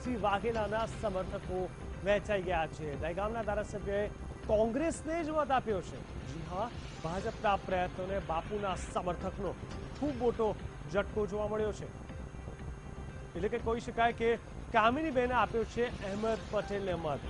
શંકરસિંહ વાઘેલાના સમર્થકો વહેંચાઈ ગયા છે। દહેગામના ધારાસભ્યએ કોંગ્રેસને જ મત આપ્યો છે। જી હા, ભાજપના પ્રયત્નોને બાપુના સમર્થકનો ખૂબ મોટો ઝટકો જોવા મળ્યો છે। એટલે કે કહી શકાય કે કામિનીબેને આપ્યો છે અહેમદ પટેલને મત।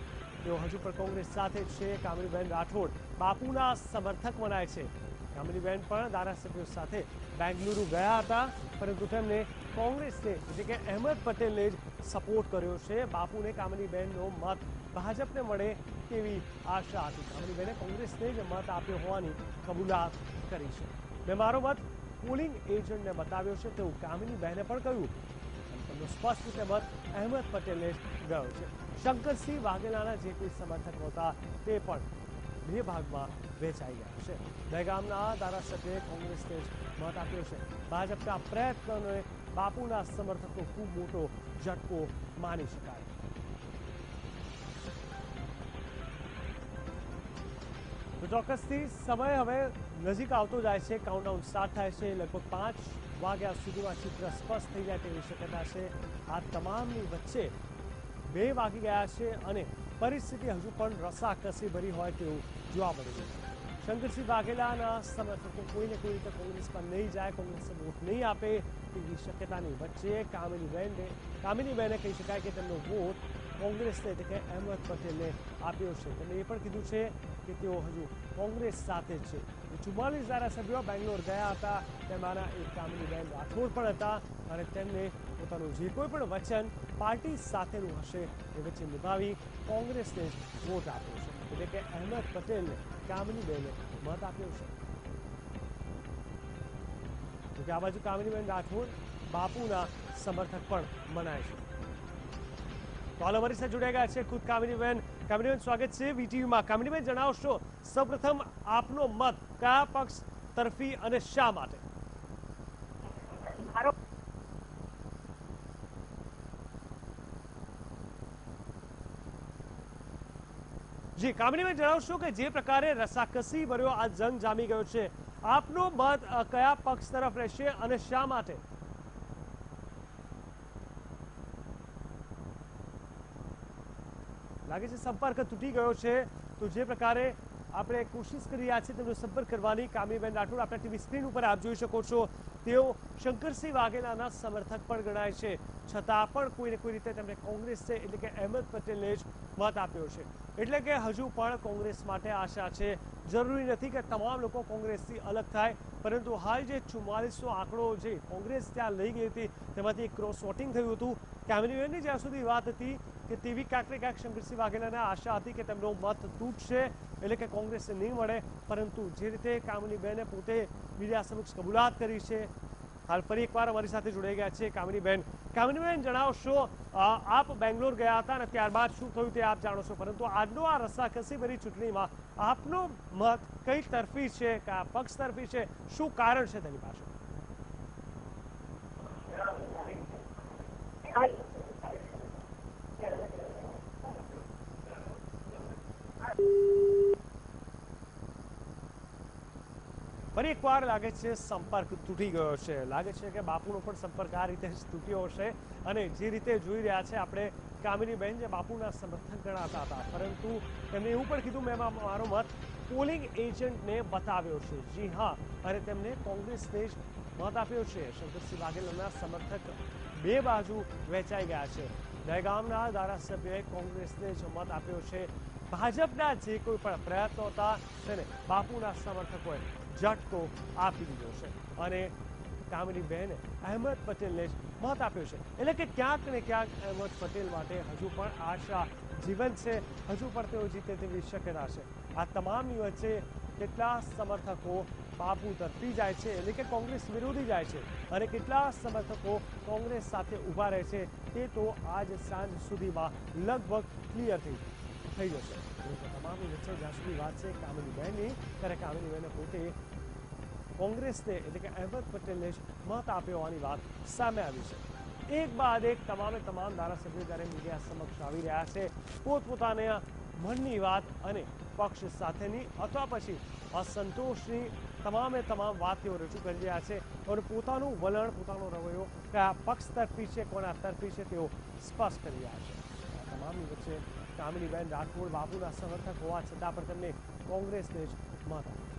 તેઓ હજુ પણ કોંગ્રેસ સાથે જ છે। કામિનીબેન રાઠોડ બાપુના સમર્થક મનાય છે। કામિનીબેન પણ ધારાસભ્યો સાથે બેંગલુરુ ગયા હતા, પરંતુ તેમને કોંગ્રેસને એટલે કે અહેમદ પટેલને જ સપોર્ટ કર્યો છે। બાપુને કામિનીબેનનો મત ભાજપને મળે તેવી આશા હતી। કામિનીબેને કોંગ્રેસને જ મત આપ્યો હોવાની કબૂલાત કરી છે। મેં મારો મત પોલિંગ એજન્ટને બતાવ્યો છે તેવું કામિનીબેને પણ કહ્યું। તેમનો સ્પષ્ટ રીતે મત અહેમદ પટેલને જ ગયો છે। શંકરસિંહ વાઘેલાના જે કોઈ સમર્થકો હતા તે પણ બે ભાગમાં વહેંચાઈ ગયા છે। દહેગામના ધારાસભ્યએ કોંગ્રેસને જ મત આપ્યો છે। ભાજપના પ્રયત્નોને બાપુના સમર્થકો ખૂબ મોટો ઝટકો માની શકાય। તો ચોક્કસથી સમય હવે નજીક આવતો જાય છે। કાઉન્ટડાઉન સ્ટાર્ટ થાય છે। લગભગ 5 વાગ્યા સુધીમાં ચિત્ર સ્પષ્ટ થઈ જાય તેવી શક્યતા છે। આ તમામની વચ્ચે 2 વાગી ગયા છે અને પરિસ્થિતિ હજુ પણ રસાકસી ભરી હોય તેવું જોવા મળી રહ્યું છે। શંકરસિંહ વાઘેલાના સમર્થકો કોઈને કોઈ રીતે કોંગ્રેસ પર નહીં જાય, કોંગ્રેસને વોટ નહીં આપે તેવી શક્યતાની વચ્ચે કામિનીબેને કહી શકાય કે તેમનો વોટ કોંગ્રેસને એટલે કે અહેમદ પટેલને આપ્યો છે। તેમણે એ પણ કીધું છે કે તેઓ હજુ કોંગ્રેસ સાથે જ છે। 44 ધારાસભ્યો બેંગ્લોર ગયા હતા, તેમાંના એક કામિનીબેન રાઠોડ પણ હતા અને તેમને પોતાનું જે કોઈ પણ વચન પાર્ટી સાથેનું હશે એ વચ્ચે નિભાવી કોંગ્રેસને જ વોટ આપ્યો છે। એટલે કે અહેમદ પટેલને કામિનીબેને મત આપ્યો છે। જોકે આ બાજુ કામિનીબેન રાઠોડ બાપુના સમર્થક પણ મનાય છે। તો હાલ અમારી સાથે જોડાઈ ગયા છે ખુદ કામિનીબેન। કામિનીબેન, સ્વાગત છે વીટીવીમાં। કામિનીબેન, જણાવશો સૌપ્રથમ આપનો મત કયા પક્ષ તરફી અને શા માટે? જી કામિનીબેન, જણાવશો કે જે પ્રકારે રસાકસી ભર્યો આ જંગ જામી ગયો છે, આપનો મત કયા પક્ષ તરફ રહેશે અને શા માટે? લાગે છે સંપર્ક તૂટી ગયો છે। તો જે પ્રકારે આપણે કોશિશ કરી રહ્યા છીએ તેમનો સંપર્ક કરવાની। કામિનીબેન રાઠોડ, આપણે ટીવી સ્ક્રીન ઉપર આપ જોઈ શકો છો, તેઓ શંકરસિંહ વાઘેલાના સમર્થક પણ ગણાય છે, છતાં પણ કોઈને કોઈ રીતે તેમણે કોંગ્રેસને એટલે કે અહેમદ પટેલને જ મત આપ્યો છે। એટલે કે હજુ પણ કોંગ્રેસ માટે આશા છે। જરૂરી નથી કે તમામ લોકો કોંગ્રેસથી અલગ થાય, પરંતુ હાલ જે 4400 આંકડો જે કોંગ્રેસ ત્યાં લઈ ગઈ હતી તેમાંથી એક ક્રોસ વોટિંગ થયું હતું। કામિનીબેનની જ્યાં સુધી વાત હતી કે તેવી ક્યાંક ને ક્યાંક શંકરસિંહ વાઘેલાને આશા હતી કે તેમનો મત તૂટશે એટલે કે કોંગ્રેસને નહીં મળે, પરંતુ જે રીતે કામિનીબેને પોતે મીડિયા સમક્ષ કબૂલાત કરી છે। હાલ ફરી એકવાર અમારી સાથે જોડાઈ ગયા છે કામિનીબેન। કામિનીબેન, જણાવશો આપ બેંગ્લોર ગયા હતા અને ત્યારબાદ શું થયું તે આપ જાણો છો, પરંતુ આજનો આ રસાકસી ભરી ચૂંટણીમાં આપનો મત કઈ તરફી છે, કયા પક્ષ તરફી છે, શું કારણ છે તેની પાછળ? ફરી એકવાર લાગે છે સંપર્ક તૂટી ગયો છે। લાગે છે કે બાપુનો પણ સંપર્ક આ રીતે જ તૂટ્યો હશે અને જે રીતે જોઈ રહ્યા છે આપણે, કામિનીબેન જે બાપુના સમર્થક ગણાતા હતા, પરંતુ તેમણે એવું પણ કીધું મેં મારો મત પોલિંગ એજન્ટને બતાવ્યો છે। જી હા, અને તેમને કોંગ્રેસને જ મત આપ્યો છે। શંકરસિંહ વાઘેલાના સમર્થક બે બાજુ વહેંચાઈ ગયા છે। દહેગામના ધારાસભ્યએ કોંગ્રેસને જ મત આપ્યો છે। ભાજપના જે કોઈ પણ પ્રયત્નો હતા તેને બાપુના સમર્થકોએ ઝટકો આપી દીધો છે અને કામિનીબેને અહેમદ પટેલને જ મત આપ્યો છે। એટલે કે ક્યાંક ને ક્યાંક અહેમદ પટેલ માટે હજુ પણ આશા જીવંત છે, હજુ પણ તેઓ જીતે તેવી શક્યતા છે। આ તમામની વચ્ચે કેટલા સમર્થકો બાપુ તરફી જાય છે એટલે કે કોંગ્રેસ વિરોધી જાય છે અને કેટલા સમર્થકો કોંગ્રેસ સાથે ઊભા રહે છે તે તો આજ સાંજ સુધીમાં લગભગ ક્લિયર થઈ જશે। તમામની વચ્ચે જ્યાં સુધી વાત છે કામિનીબેનની, ત્યારે કામિનીબેને પોતે કોંગ્રેસને એટલે કે અહેમદ પટેલને જ મત આપ્યો હોવાની વાત સામે આવી છે। એક બાદ એક તમામે તમામ ધારાસભ્યો જ્યારે મીડિયા સમક્ષ આવી રહ્યા છે પોતપોતાના મનની વાત અને પક્ષ સાથેની અથવા પછી અસંતોષની તમામે તમામ વાત તેઓ રજૂ કરી રહ્યા છે અને પોતાનું વલણ, પોતાનો રવૈયો કયા પક્ષ તરફી છે, કોના તરફી છે તેઓ સ્પષ્ટ કરી રહ્યા છે. આ તમામની વચ્ચે કામિનીબેન રાઠોડ બાપુના સમર્થક હોવા છતાં પણ તેમને કોંગ્રેસને જ મત આપ્યો.